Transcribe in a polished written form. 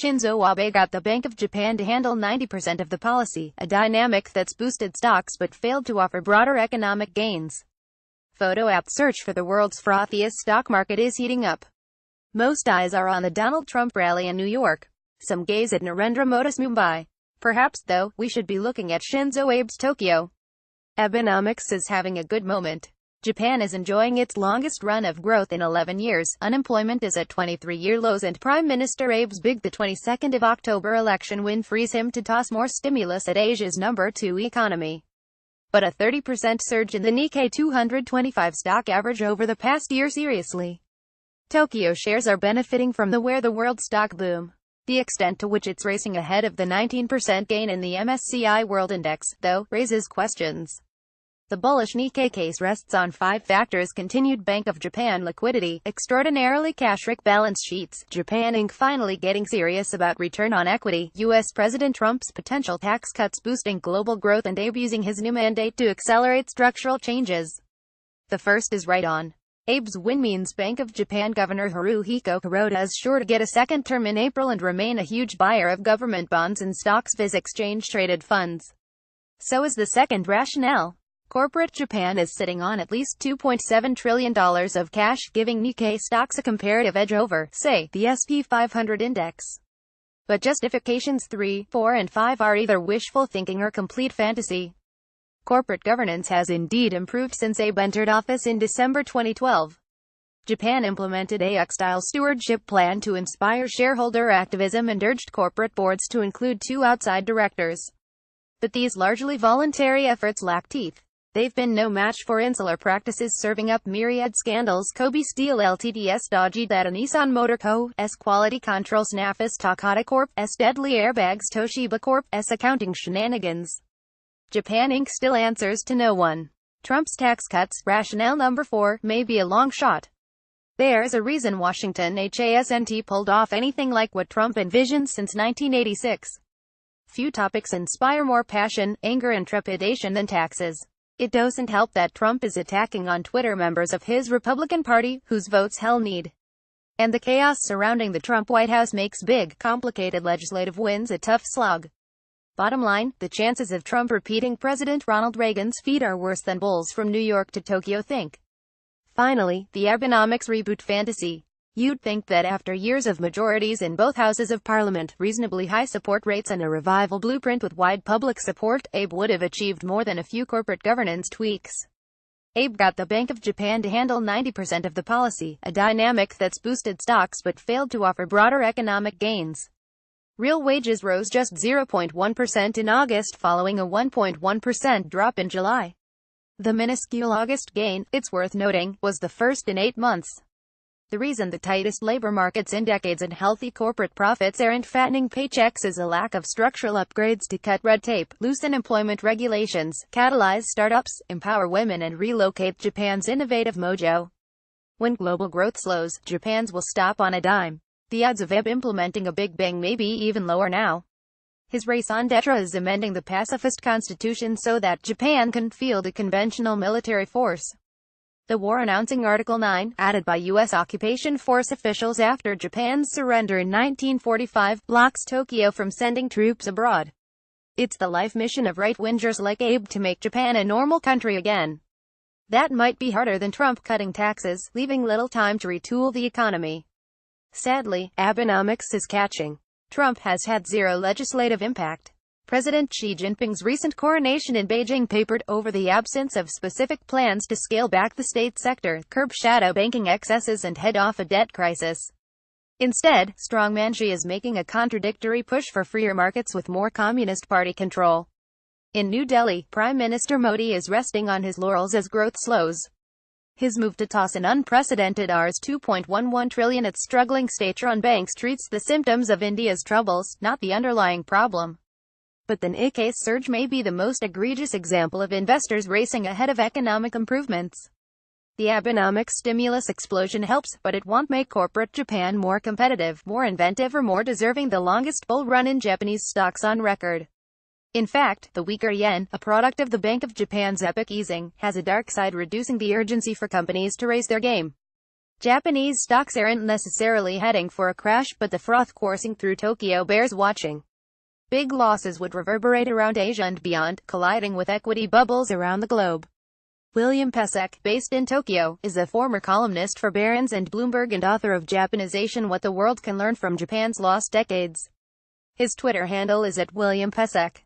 Shinzo Abe got the Bank of Japan to handle 90% of the policy, a dynamic that's boosted stocks but failed to offer broader economic gains. Photo app search for the world's frothiest stock market is heating up. Most eyes are on the Donald Trump rally in New York. Some gaze at Narendra Modi's Mumbai. Perhaps, though, we should be looking at Shinzo Abe's Tokyo. Abenomics is having a good moment. Japan is enjoying its longest run of growth in 11 years, unemployment is at 23-year lows, and Prime Minister Abe's big the 22nd of October election win frees him to toss more stimulus at Asia's number 2 economy. But a 30% surge in the Nikkei 225 stock average over the past year seriously. Tokyo shares are benefiting from the world stock boom. The extent to which it's racing ahead of the 19% gain in the MSCI World Index, though, raises questions. The bullish Nikkei case rests on 5 factors: continued Bank of Japan liquidity, extraordinarily cash-rich balance sheets, Japan Inc. finally getting serious about return on equity, U.S. President Trump's potential tax cuts boosting global growth, and Abe using his new mandate to accelerate structural changes. The first is right on. Abe's win means Bank of Japan Governor Haruhiko Kuroda is sure to get a second term in April and remain a huge buyer of government bonds and stocks viz exchange-traded funds. So is the second rationale. Corporate Japan is sitting on at least $2.7 trillion of cash, giving Nikkei stocks a comparative edge over, say, the SP 500 index. But justifications 3, 4 and 5 are either wishful thinking or complete fantasy. Corporate governance has indeed improved since Abe entered office in December 2012. Japan implemented a style stewardship plan to inspire shareholder activism and urged corporate boards to include 2 outside directors. But these largely voluntary efforts lack teeth. They've been no match for insular practices serving up myriad scandals: Kobe Steel Ltd's dodgy data, Nissan Motor Co.'s quality control snaffus, Takata Corp.'s deadly airbags, Toshiba Corp.'s accounting shenanigans. Japan Inc. still answers to no one. Trump's tax cuts, rationale number 4, may be a long shot. There's a reason Washington hasn't pulled off anything like what Trump envisioned since 1986. Few topics inspire more passion, anger and trepidation than taxes. It doesn't help that Trump is attacking on Twitter members of his Republican Party, whose votes hell need. And the chaos surrounding the Trump White House makes big, complicated legislative wins a tough slog. Bottom line, the chances of Trump repeating President Ronald Reagan's feat are worse than bulls from New York to Tokyo think. Finally, the Abenomics reboot fantasy. You'd think that after years of majorities in both houses of parliament, reasonably high support rates and a revival blueprint with wide public support, Abe would have achieved more than a few corporate governance tweaks. Abe got the Bank of Japan to handle 90% of the policy, a dynamic that's boosted stocks but failed to offer broader economic gains. Real wages rose just 0.1% in August following a 1.1% drop in July. The minuscule August gain, it's worth noting, was the first in 8 months. The reason the tightest labor markets in decades and healthy corporate profits aren't fattening paychecks is a lack of structural upgrades to cut red tape, loosen employment regulations, catalyze startups, empower women and relocate Japan's innovative mojo. When global growth slows, Japan's will stop on a dime. The odds of Abe implementing a Big Bang may be even lower now. His raison d'etre is amending the pacifist constitution so that Japan can field a conventional military force. The war announcing Article 9, added by U.S. occupation force officials after Japan's surrender in 1945, blocks Tokyo from sending troops abroad. It's the life mission of right-wingers like Abe to make Japan a normal country again. That might be harder than Trump cutting taxes, leaving little time to retool the economy. Sadly, Abenomics is catching. Trump has had zero legislative impact. President Xi Jinping's recent coronation in Beijing papered over the absence of specific plans to scale back the state sector, curb shadow banking excesses and head off a debt crisis. Instead, strongman Xi is making a contradictory push for freer markets with more Communist Party control. In New Delhi, Prime Minister Modi is resting on his laurels as growth slows. His move to toss an unprecedented Rs 2.11 trillion at struggling state-run banks treats the symptoms of India's troubles, not the underlying problem. But the Nikkei surge may be the most egregious example of investors racing ahead of economic improvements. The Abenomics stimulus explosion helps, but it won't make corporate Japan more competitive, more inventive or more deserving the longest bull run in Japanese stocks on record. In fact, the weaker yen, a product of the Bank of Japan's epic easing, has a dark side, reducing the urgency for companies to raise their game. Japanese stocks aren't necessarily heading for a crash, but the froth coursing through Tokyo bears watching. Big losses would reverberate around Asia and beyond, colliding with equity bubbles around the globe. William Pesek, based in Tokyo, is a former columnist for Barron's and Bloomberg and author of Japanization: What the World Can Learn from Japan's Lost Decades. His Twitter handle is @WilliamPesek.